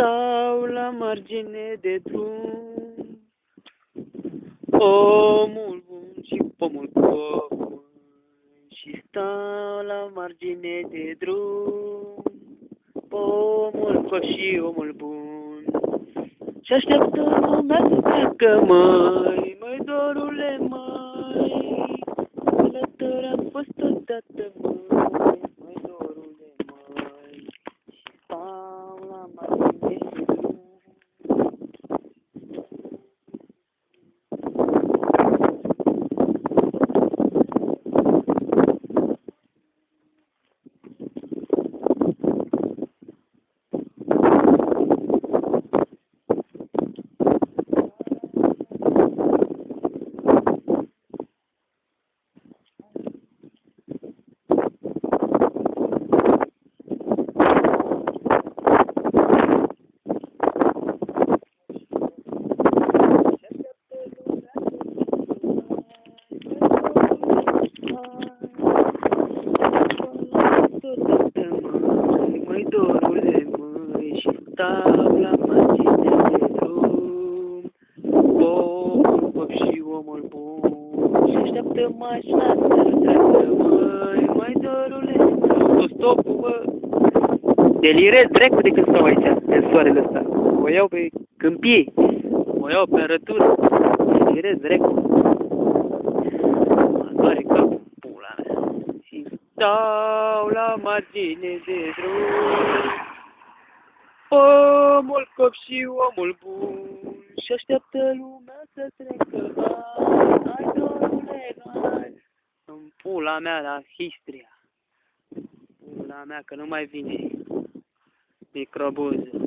stau la margine de drum, omul bun și pomul comun, și stau la margine de drum, pomul coș și omul bun, și așteaptă lumea să treacă, măi, măi, dorule, măi, călător am fost odată, măi, măi, dorule, măi, și stau la margine de drum. Măi, dorule, măi, și stau la margine de drum, omul pop și omul bun, și așteaptă mașina să treacă, măi, dorule, stop, mă, delirez dracu de când stau aici, în soarele ăsta, o iau pe câmpie, o iau pe rătură, delirez dracu, mă doare capul, pula mea, și stau la margine de drum, omul cop și omul bun, și așteaptă lumea să treacă, hai, dorule, hai, în pula mea la Histria, pula mea că nu mai vine microbuzul.